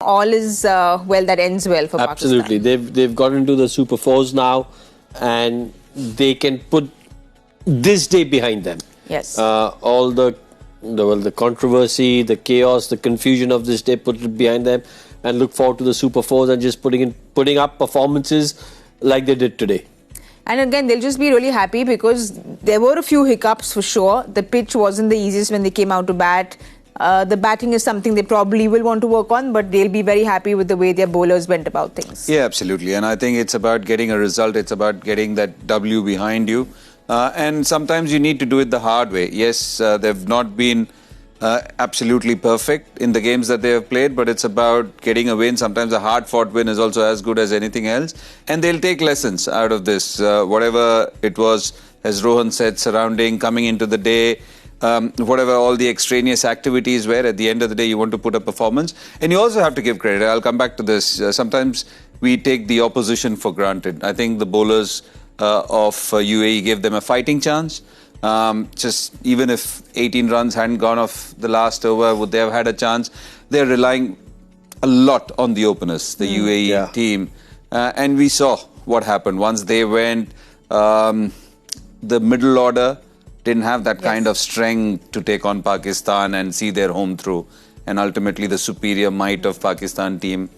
all is well that ends well for Absolutely. Pakistan. They've got into the Super Fours now, and they can put this day behind them. Yes. All the controversy, the chaos, the confusion of this day, put it behind them, and look forward to the Super Fours and just putting up performances like they did today. And again, they'll just be really happy because there were a few hiccups for sure. The pitch wasn't the easiest when they came out to bat. The batting is something they probably will want to work on, but they'll be very happy with the way their bowlers went about things. Yeah, absolutely. And I think it's about getting a result. It's about getting that W behind you. And sometimes you need to do it the hard way. Yes, they've not been absolutely perfect in the games that they have played, but it's about getting a win. Sometimes a hard-fought win is also as good as anything else. And they'll take lessons out of this. Whatever it was, as Rohan said, surrounding, coming into the day, whatever all the extraneous activities were, at the end of the day, you want to put a performance. And you also have to give credit. I'll come back to this. Sometimes we take the opposition for granted. I think the bowlers of UAE gave them a fighting chance. Just even if 18 runs hadn't gone off the last over, would they have had a chance? They're relying a lot on the openers, the UAE team. And we saw what happened. Once they went, the middle order didn't have that kind of strength to take on Pakistan and see their home through. And ultimately the superior might of Pakistan team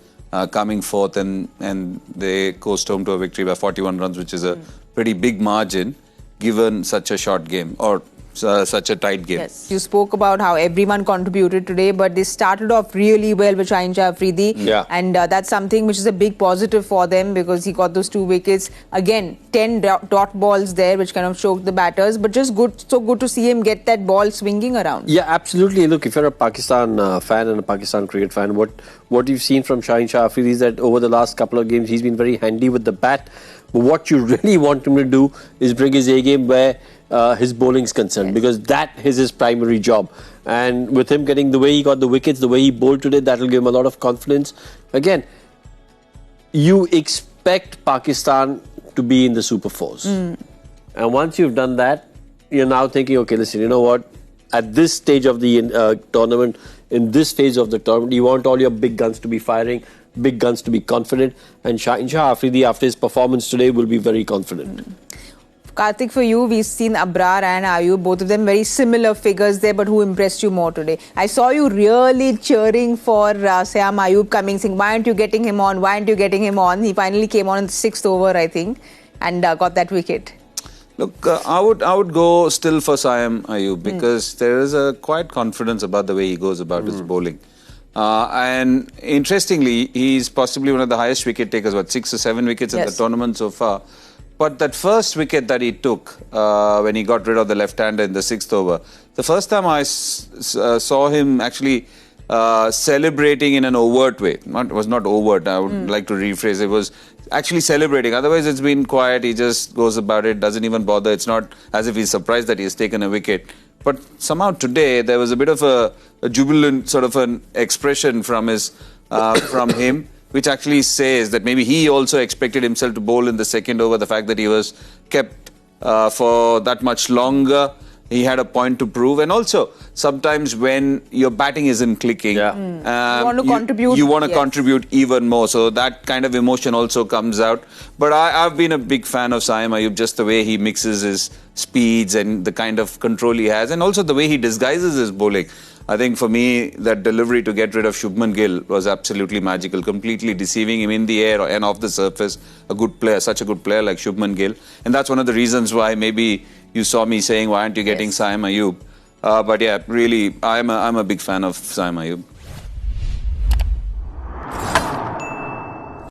coming forth, and they coast home to a victory by 41 runs, which is a pretty big margin given such a short game or such a tight game. Yes, you spoke about how everyone contributed today, but they started off really well with Shaheen Shah Afridi. Yeah. And that's something which is a big positive for them because he got those 2 wickets. Again, 10 dot balls there, which kind of choked the batters, but just so good to see him get that ball swinging around. Yeah, absolutely. Look, if you're a Pakistan fan and a Pakistan cricket fan, what you've seen from Shaheen Shah Afridi is that over the last couple of games, he's been very handy with the bat. But what you really want him to do is bring his A-game where his bowling is concerned, because that is his primary job. And with him getting the way he got the wickets, the way he bowled today, that will give him a lot of confidence. Again, you expect Pakistan to be in the Super Fours. And once you've done that, you're now thinking, okay, listen, you know what? At this stage of the tournament, in this phase of the tournament, you want all your big guns to be firing, big guns to be confident. And Shaheen Shah Afridi, after his performance today, will be very confident. Karthik, for you, we've seen Abrar and Ayub, both of them very similar figures there, but who impressed you more today? I saw you really cheering for Syam Ayub coming, saying, why aren't you getting him on? Why aren't you getting him on? He finally came on in the 6th over, I think, and got that wicket. Look, I would go still for Syam Ayub because there is a quiet confidence about the way he goes about his bowling. And interestingly, he's possibly one of the highest wicket takers, 6 or 7 wickets in the tournament so far. But that first wicket that he took when he got rid of the left-hander in the 6th over, the first time I saw him actually celebrating in an overt way. It was not overt, I would like to rephrase. It was actually celebrating. Otherwise, it's been quiet. He just goes about it, doesn't even bother. It's not as if he's surprised that he has taken a wicket. But somehow today, there was a bit of a jubilant sort of an expression from him, which actually says that maybe he also expected himself to bowl in the 2nd over. The fact that he was kept for that much longer, he had a point to prove. And also, sometimes when your batting isn't clicking, you want to contribute. You want to contribute even more. So that kind of emotion also comes out. But I've been a big fan of Syam Ayub, just the way he mixes his speeds and the kind of control he has, and also the way he disguises his bowling. I think for me, that delivery to get rid of Shubman Gill was absolutely magical, completely deceiving him in the air and off the surface. A good player, such a good player like Shubman Gill. And that's one of the reasons why maybe you saw me saying, why aren't you getting Syam Ayub? But yeah, really, I'm a big fan of Syam Ayub.